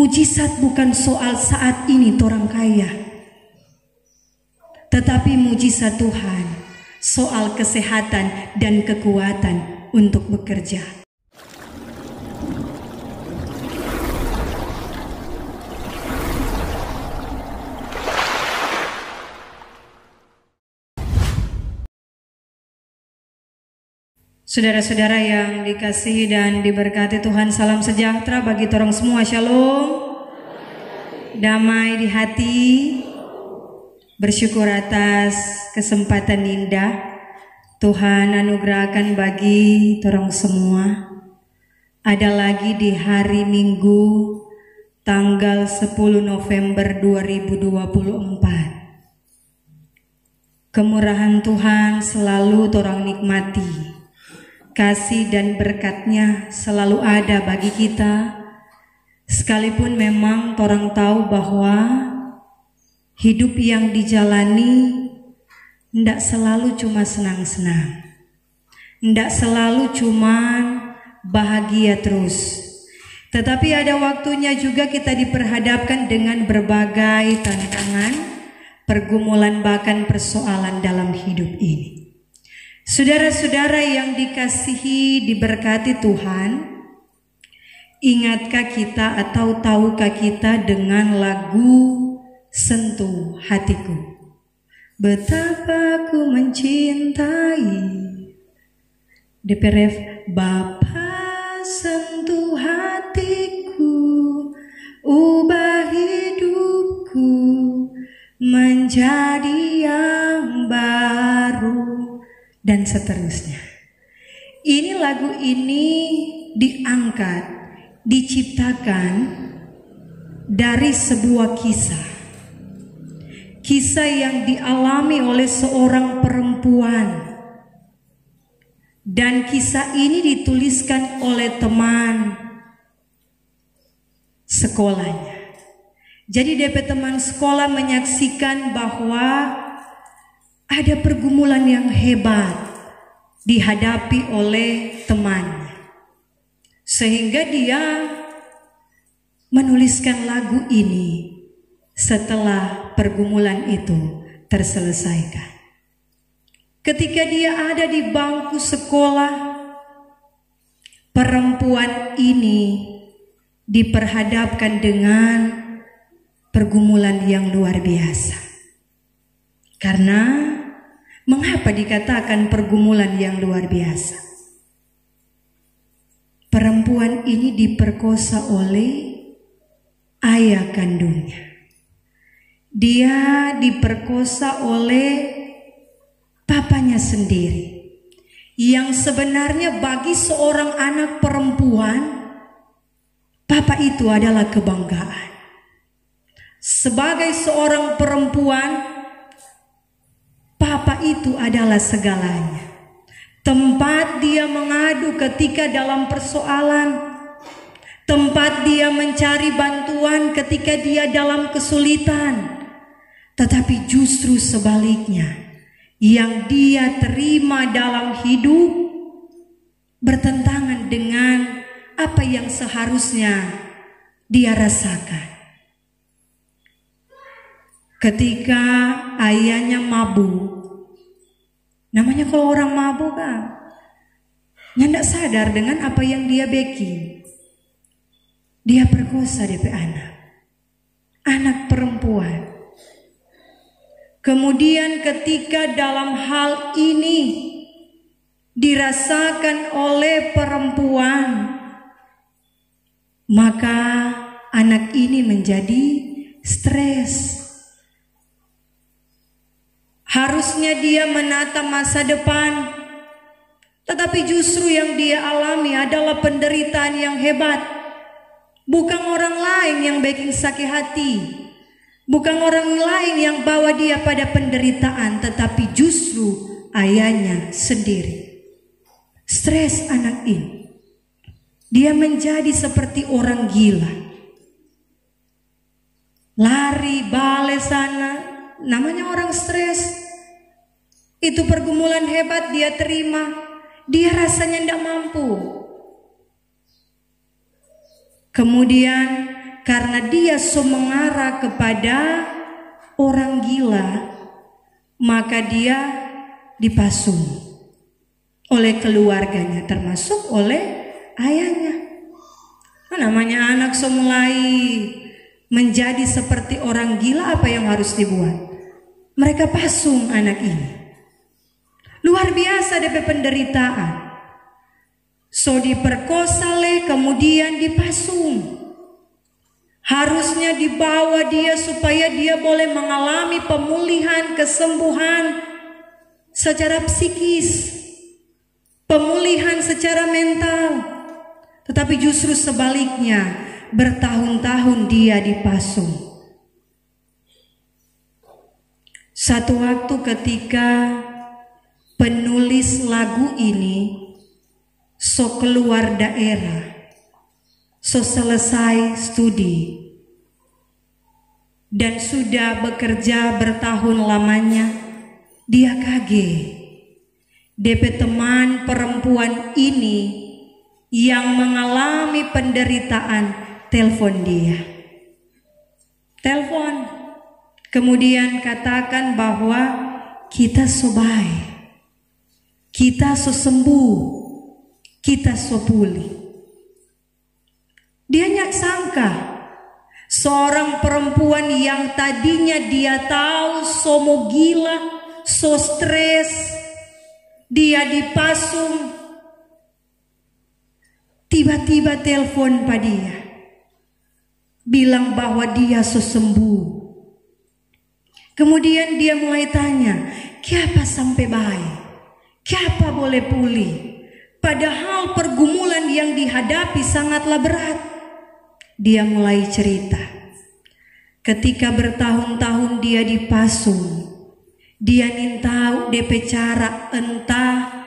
mujizat bukan soal saat ini torang kaya, tetapi mujizat Tuhan soal kesehatan dan kekuatan untuk bekerja. Saudara-saudara yang dikasihi dan diberkati Tuhan, salam sejahtera bagi torang semua. Shalom. Damai di hati. Bersyukur atas kesempatan indah Tuhan anugerahkan bagi torang semua. Ada lagi di hari Minggu tanggal 10 November 2024. Kemurahan Tuhan selalu torang nikmati. Kasih dan berkat-Nya selalu ada bagi kita, sekalipun memang torang tahu bahwa hidup yang dijalani tidak selalu cuma senang-senang, tidak selalu cuma bahagia terus, tetapi ada waktunya juga kita diperhadapkan dengan berbagai tantangan, pergumulan, bahkan persoalan dalam hidup ini. Saudara-saudara yang dikasihi, diberkati Tuhan, ingatkah kita atau tahukah kita dengan lagu Sentuh Hatiku? Betapa ku mencintai DPRF. Bapa sentuh hatiku, ubah hidupku menjadi yang baru, dan seterusnya. Ini lagu ini diangkat, diciptakan dari sebuah kisah. Kisah yang dialami oleh seorang perempuan. Dan kisah ini dituliskan oleh teman sekolahnya. Jadi DP teman sekolah menyaksikan bahwa ada pergumulan yang hebat dihadapi oleh temannya, sehingga dia menuliskan lagu ini setelah pergumulan itu terselesaikan. Ketika dia ada di bangku sekolah, perempuan ini diperhadapkan dengan pergumulan yang luar biasa. Karena mengapa dikatakan pergumulan yang luar biasa? Perempuan ini diperkosa oleh ayah kandungnya. Dia diperkosa oleh papanya sendiri. Yang sebenarnya bagi seorang anak perempuan, papa itu adalah kebanggaan. Sebagai seorang perempuan, papa itu adalah segalanya. Tempat dia mengadu ketika dalam persoalan, tempat dia mencari bantuan ketika dia dalam kesulitan. Tetapi justru sebaliknya, yang dia terima dalam hidup bertentangan dengan apa yang seharusnya dia rasakan. Ketika ayahnya mabuk, namanya kalau orang mabuk kan, nggak sadar dengan apa yang dia bikin. Dia perkosa DP anak perempuan. Kemudian ketika dalam hal ini dirasakan oleh perempuan, maka anak ini menjadi stres. Harusnya dia menata masa depan, tetapi justru yang dia alami adalah penderitaan yang hebat. Bukan orang lain yang bikin sakit hati, bukan orang lain yang bawa dia pada penderitaan, tetapi justru ayahnya sendiri. Stres anak ini. Dia menjadi seperti orang gila. Lari balik sana, namanya orang stres. Itu pergumulan hebat dia terima. Dia rasanya tidak mampu. Kemudian karena dia mengarah kepada orang gila, maka dia dipasung oleh keluarganya, termasuk oleh ayahnya. Namanya anak mulai menjadi seperti orang gila, apa yang harus dibuat? Mereka pasung anak ini. Luar biasa DP penderitaan. Diperkosa kemudian dipasung. Harusnya dibawa dia supaya dia boleh mengalami pemulihan, kesembuhan secara psikis, pemulihan secara mental. Tetapi justru sebaliknya, bertahun-tahun dia dipasung. Satu waktu ketika penulis lagu ini keluar daerah, selesai studi dan sudah bekerja bertahun lamanya, dia kaget. DP teman perempuan ini yang mengalami penderitaan telepon dia. Telepon. Kemudian katakan bahwa kita baik, kita sembuh, kita pulih. Dia nggak sangka seorang perempuan yang tadinya dia tahu mau gila, stres, dia dipasung, tiba-tiba telepon pada dia, bilang bahwa dia sembuh. Kemudian dia mulai tanya, kenapa sampai baik? Kenapa boleh pulih? Padahal pergumulan yang dihadapi sangatlah berat. Dia mulai cerita. Ketika bertahun-tahun dia dipasung, dia tahu DP cara, entah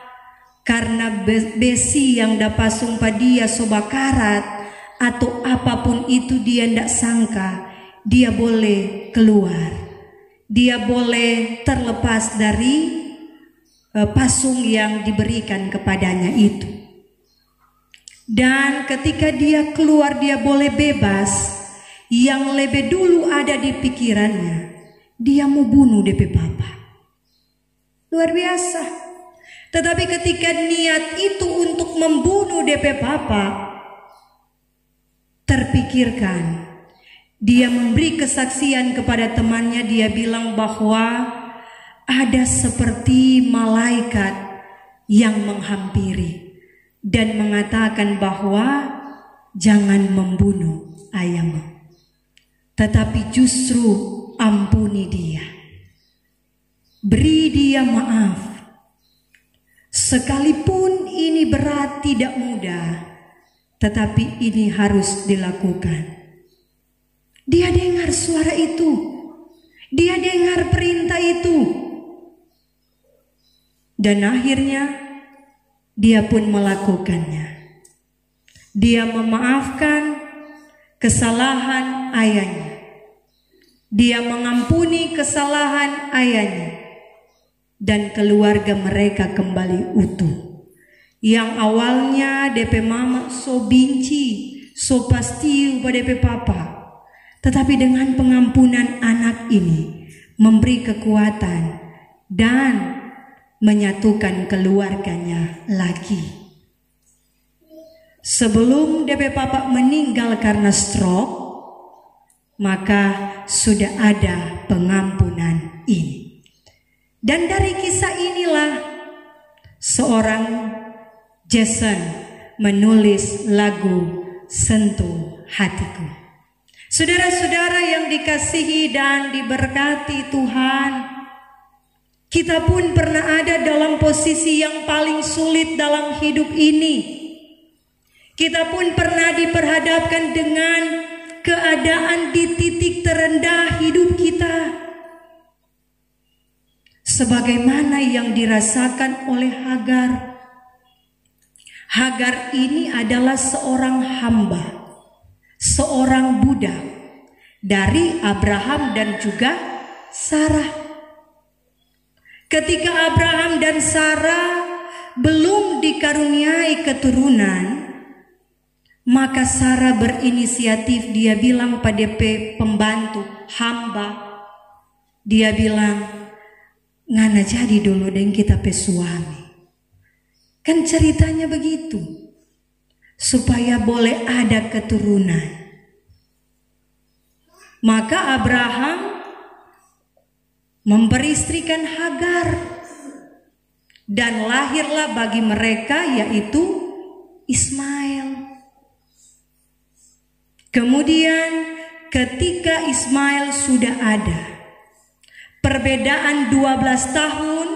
karena besi yang dapasung pada dia bakarat atau apapun itu, dia tidak sangka dia boleh keluar. Dia boleh terlepas dari pasung yang diberikan kepadanya itu. Dan ketika dia keluar, dia boleh bebas. Yang lebih dulu ada di pikirannya, dia mau bunuh DP papa. Luar biasa. Tetapi ketika niat itu untuk membunuh DP papa terpikirkan, dia memberi kesaksian kepada temannya. Dia bilang bahwa ada seperti malaikat yang menghampiri dan mengatakan bahwa jangan membunuh ayahmu, tetapi justru ampuni dia, beri dia maaf. Sekalipun ini berat, tidak mudah, tetapi ini harus dilakukan. Dia dengar suara itu, dia dengar perintah itu, dan akhirnya dia pun melakukannya. Dia memaafkan kesalahan ayahnya, dia mengampuni kesalahan ayahnya, dan keluarga mereka kembali utuh. Yang awalnya DP mama benci, pasti pada DP papa, tetapi dengan pengampunan anak ini memberi kekuatan dan menyatukan keluarganya lagi. Sebelum DP papa meninggal karena stroke, maka sudah ada pengampunan ini. Dan dari kisah inilah seorang Jason menulis lagu Sentuh Hatiku. Saudara-saudara yang dikasihi dan diberkati Tuhan, kita pun pernah ada dalam posisi yang paling sulit dalam hidup ini. Kita pun pernah diperhadapkan dengan keadaan di titik terendah hidup kita, sebagaimana yang dirasakan oleh Hagar. Hagar ini adalah seorang hamba, seorang budak dari Abraham dan juga Sarah. Ketika Abraham dan Sarah belum dikaruniai keturunan, Maka Sarah berinisiatif, dia bilang pada pembantu, hamba, dia bilang, ngana jadi dulu dengan kita pe suami. Kan ceritanya begitu, supaya boleh ada keturunan. Maka Abraham memperistrikan Hagar, dan lahirlah bagi mereka yaitu Ismail. Kemudian ketika Ismail sudah ada, perbedaan 12 tahun,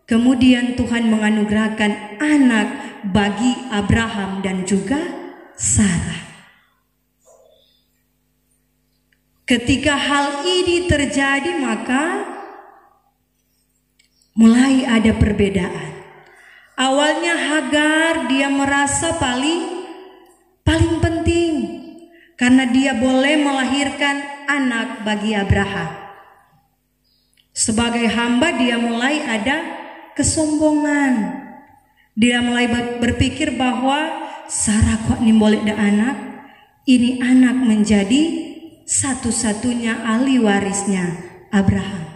kemudian Tuhan menganugerahkan anak bagi Abraham dan juga Sarah. Ketika hal ini terjadi, maka mulai ada perbedaan. Awalnya Hagar dia merasa paling penting karena dia boleh melahirkan anak bagi Abraham. Sebagai hamba dia mulai ada kesombongan. Dia mulai berpikir bahwa Sarah kok nih boleh ada anak, ini anak menjadi satu-satunya ahli warisnya Abraham.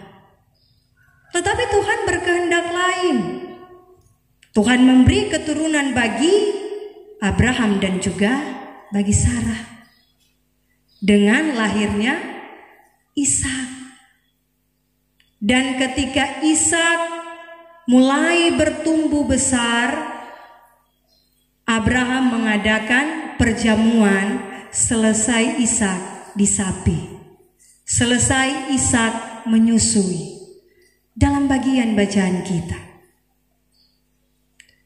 Tetapi Tuhan berkehendak lain. Tuhan memberi keturunan bagi Abraham dan juga bagi Sarah dengan lahirnya Ishak. Dan ketika Ishak mulai bertumbuh besar, Abraham mengadakan perjamuan selesai Ishak disapi, selesai Ishak menyusui. Dalam bagian bacaan kita,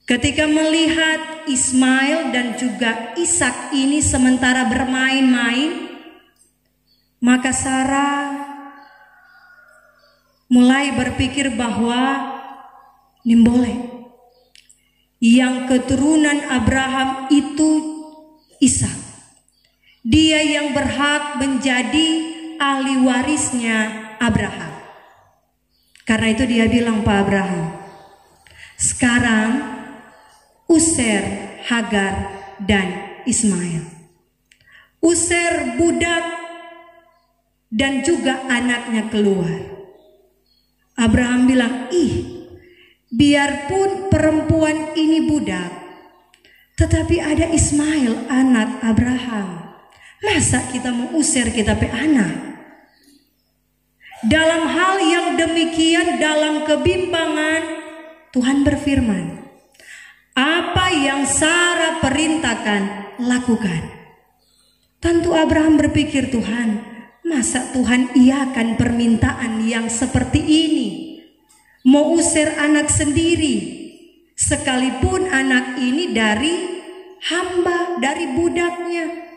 ketika melihat Ismail dan juga Ishak ini sementara bermain-main, maka Sarah mulai berpikir bahwa ini boleh yang keturunan Abraham itu Ishak. Dia yang berhak menjadi ahli warisnya Abraham. Karena itu dia bilang, Pak Abraham, sekarang usir Hagar dan Ismail. Usir budak dan juga anaknya keluar. Abraham bilang, biarpun perempuan ini budak, tetapi ada Ismail anak Abraham. Masa kita mau usir kita pe anak? Dalam hal yang demikian, dalam kebimbangan, Tuhan berfirman, apa yang Sarah perintahkan, lakukan. Tentu Abraham berpikir, Tuhan, masa Tuhan iakan permintaan yang seperti ini? Mau usir anak sendiri, sekalipun anak ini dari hamba, dari budaknya.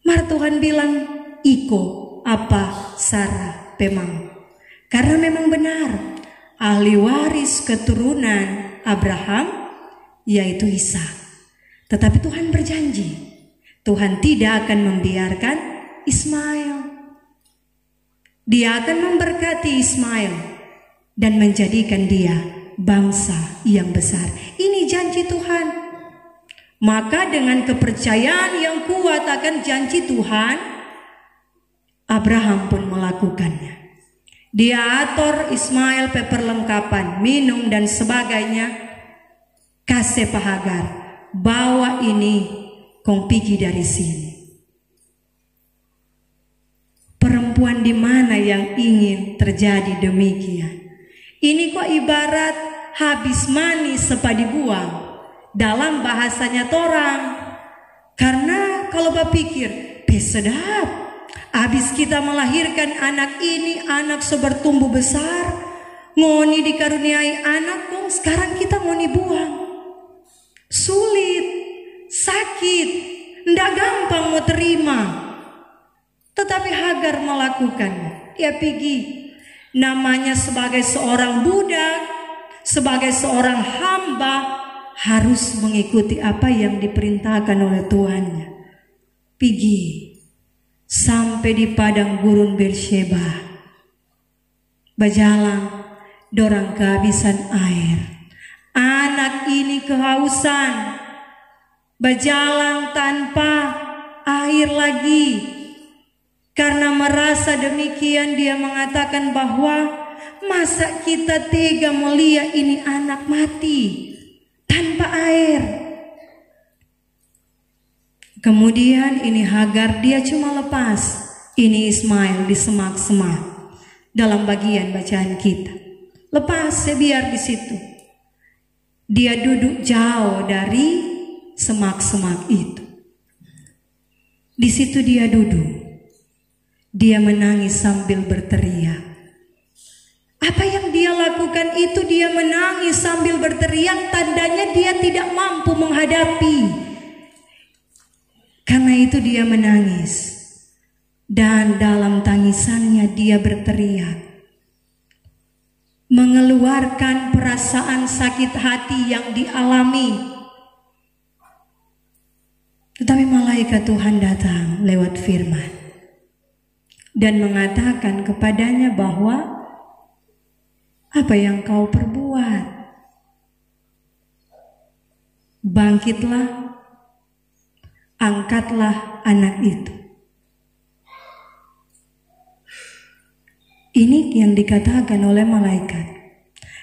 Mar Tuhan bilang, iko apa Sarah pemang. Karena memang benar, ahli waris keturunan Abraham yaitu Ishak. Tetapi Tuhan berjanji, Tuhan tidak akan membiarkan Ismail. Dia akan memberkati Ismail dan menjadikan dia bangsa yang besar. Ini janji Tuhan. Maka dengan kepercayaan yang kuat akan janji Tuhan, Abraham pun melakukannya. Dia atur Ismail perlengkapan, minum dan sebagainya. Kasih Pak Hagar, bawa ini kong pergi dari sini. Perempuan di mana yang ingin terjadi demikian? Ini kok ibarat habis manis sepadi buang dalam bahasanya torang. Karena kalau berpikir, sedap. Habis kita melahirkan anak ini, anak sebertumbuh besar, ngoni dikaruniai anak, kok sekarang kita ngoni buang. Sulit, sakit, ndak gampang mau terima. Tetapi Hagar melakukannya. Dia pergi, namanya sebagai seorang budak, sebagai seorang hamba, harus mengikuti apa yang diperintahkan oleh Tuhannya. Pergi sampai di padang gurun Beersheba. Berjalan, dorang kehabisan air. Anak ini kehausan. berjalan tanpa air lagi. Karena merasa demikian dia mengatakan bahwa masa kita tega melihat ini anak mati tanpa air. Kemudian ini Hagar, dia cuma lepas ini Ismail di semak-semak dalam bagian bacaan kita. Lepas biar di situ. Dia duduk jauh dari semak-semak itu. Di situ dia duduk. Dia menangis sambil berteriak. Apa yang dia lakukan itu, dia menangis sambil berteriak, tandanya dia tidak mampu menghadapi. Karena itu dia menangis. Dan dalam tangisannya dia berteriak, mengeluarkan perasaan sakit hati yang dialami. Tetapi malaikat Tuhan datang lewat firman dan mengatakan kepadanya bahwa apa yang kau perbuat? Bangkitlah, angkatlah anak itu. Ini yang dikatakan oleh malaikat.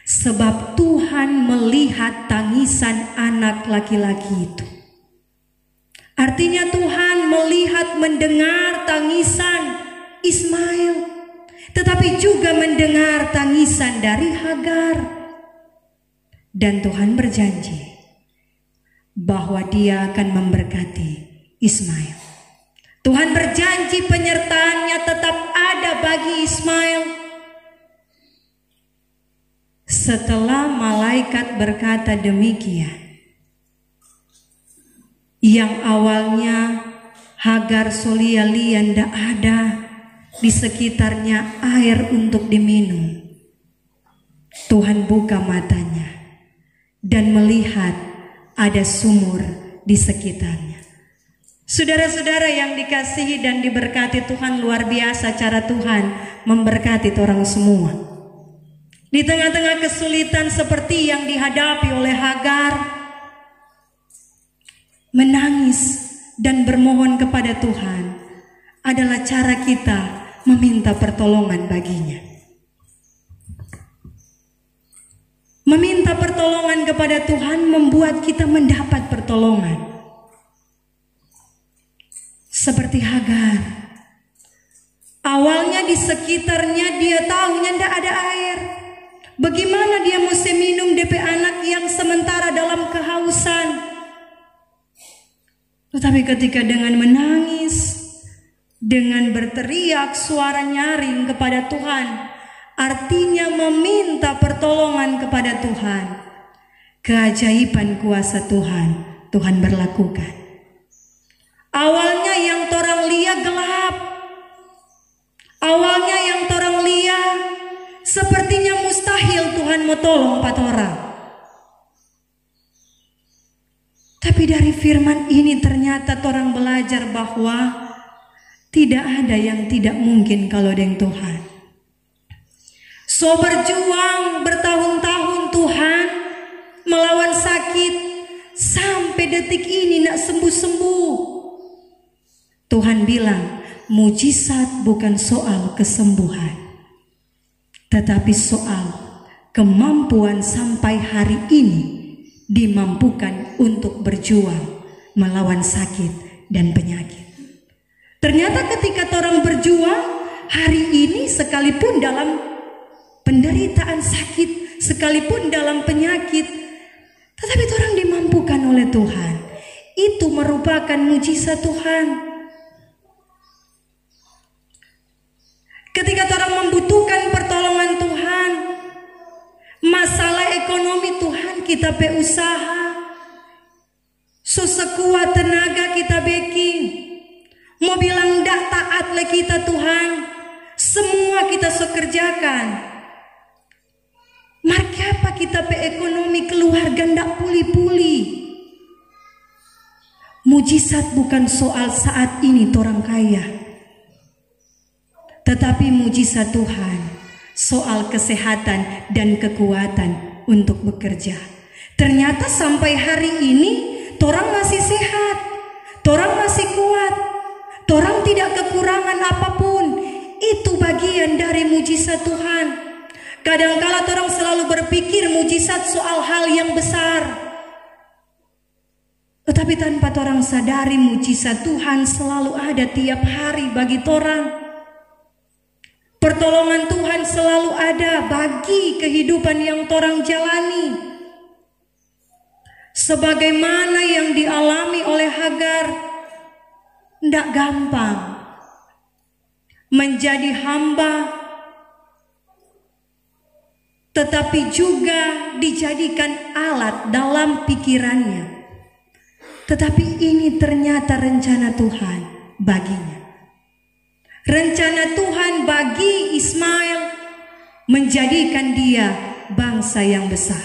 Sebab Tuhan melihat tangisan anak laki-laki itu. Artinya Tuhan melihat, mendengar tangisan Ismail, tetapi juga mendengar tangisan dari Hagar. Dan Tuhan berjanji bahwa dia akan memberkati Ismail. Tuhan berjanji penyertaannya tetap ada bagi Ismail. Setelah malaikat berkata demikian, yang awalnya Hagar Solialia tidak ada di sekitarnya air untuk diminum, Tuhan buka matanya dan melihat ada sumur di sekitarnya. Saudara-saudara yang dikasihi dan diberkati Tuhan, luar biasa cara Tuhan memberkati orang semua. Di tengah-tengah kesulitan seperti yang dihadapi oleh Hagar, menangis dan bermohon kepada Tuhan adalah cara kita meminta pertolongan baginya. Meminta pertolongan kepada Tuhan membuat kita mendapat pertolongan. Seperti Hagar, awalnya di sekitarnya dia tahunya tidak ada air. Bagaimana dia mesti minum DP anak yang sementara dalam kehausan? Tetapi ketika dengan menangis, dengan berteriak suara nyaring kepada Tuhan, artinya meminta pertolongan kepada Tuhan, keajaiban kuasa Tuhan berlakukan. Awalnya yang torang lihat gelap, awalnya yang torang lihat sepertinya mustahil Tuhan mau tolong empat orang. Tapi dari firman ini ternyata orang belajar bahwa tidak ada yang tidak mungkin kalau dengan Tuhan. So berjuang bertahun-tahun Tuhan melawan sakit sampai detik ini nak sembuh-sembuh. Tuhan bilang mujizat bukan soal kesembuhan, tetapi soal kemampuan sampai hari ini dimampukan untuk berjuang melawan sakit dan penyakit. Ternyata ketika orang berjuang hari ini, sekalipun dalam penderitaan sakit, sekalipun dalam penyakit, tetapi orang dimampukan oleh Tuhan. Itu merupakan mujizat Tuhan. Ketika orang membutuhkan pertolongan Tuhan, masalah ekonomi Tuhan kita usaha, sekuat tenaga kita backing, mau bilang dak taat le kita Tuhan, semua kita kerjakan. Maka apa kita ekonomi keluarga ndak puli-puli. Mujizat bukan soal saat ini orang kaya, tetapi mujizat Tuhan soal kesehatan dan kekuatan untuk bekerja. Ternyata sampai hari ini torang masih sehat, torang masih kuat, torang tidak kekurangan apapun. Itu bagian dari mujizat Tuhan. Kadangkala torang selalu berpikir mujizat soal hal yang besar, tetapi tanpa torang sadari mujizat Tuhan selalu ada tiap hari bagi torang. Pertolongan Tuhan selalu ada bagi kehidupan yang torang jalani. Sebagaimana yang dialami oleh Hagar, tidak gampang menjadi hamba, tetapi juga dijadikan alat dalam pikirannya. Tetapi ini ternyata rencana Tuhan baginya. Rencana Tuhan bagi Ismail menjadikan dia bangsa yang besar.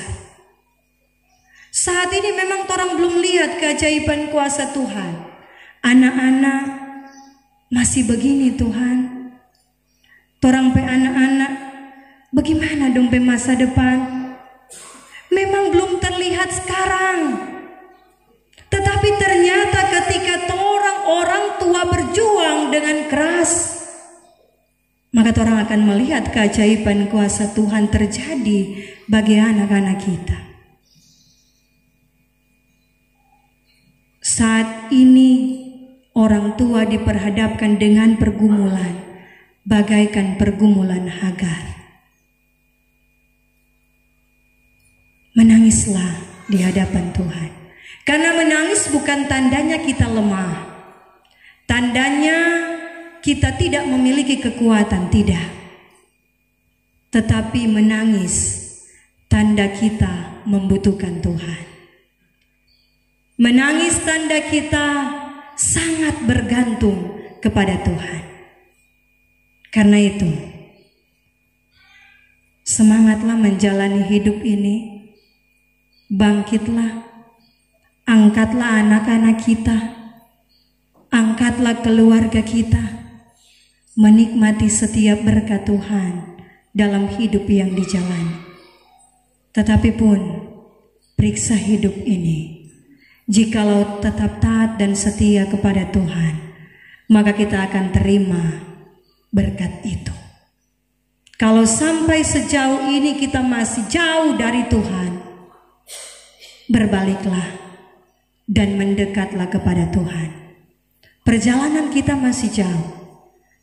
Saat ini memang orang belum lihat keajaiban kuasa Tuhan. Anak-anak masih begini Tuhan. Torang pe anak-anak bagaimana dong pe masa depan? Memang belum terlihat sekarang. Tetapi ternyata ketika orang tua berjuang dengan keras, maka orang akan melihat keajaiban kuasa Tuhan terjadi bagi anak-anak kita. Saat ini orang tua diperhadapkan dengan pergumulan bagaikan pergumulan Hagar. Menangislah di hadapan Tuhan. Karena menangis bukan tandanya kita lemah. Tandanya kita tidak memiliki kekuatan, tidak. Tetapi menangis tanda kita membutuhkan Tuhan. Menangis tanda kita sangat bergantung kepada Tuhan. Karena itu, semangatlah menjalani hidup ini. Bangkitlah, angkatlah anak-anak kita, angkatlah keluarga kita, menikmati setiap berkat Tuhan dalam hidup yang dijalani. Tetapi pun, periksa hidup ini. Jikalau tetap taat dan setia kepada Tuhan, maka kita akan terima berkat itu. Kalau sampai sejauh ini kita masih jauh dari Tuhan, berbaliklah dan mendekatlah kepada Tuhan. Perjalanan kita masih jauh,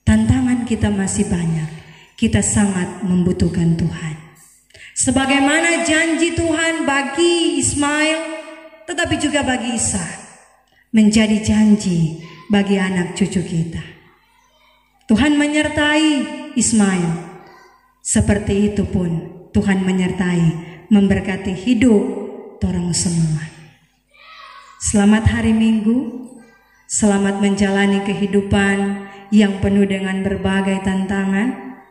tantangan kita masih banyak, kita sangat membutuhkan Tuhan. Sebagaimana janji Tuhan bagi Ismail, tetapi juga bagi Ishak, menjadi janji bagi anak cucu kita. Tuhan menyertai Ismail, seperti itu pun Tuhan menyertai, memberkati hidup orang semua. Selamat hari Minggu, selamat menjalani kehidupan yang penuh dengan berbagai tantangan,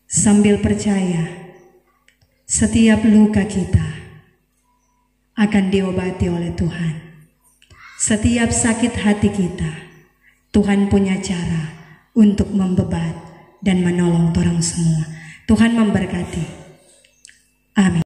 sambil percaya setiap luka kita akan diobati oleh Tuhan. Setiap sakit hati kita, Tuhan punya cara untuk membebat dan menolong orang semua. Tuhan memberkati. Amin.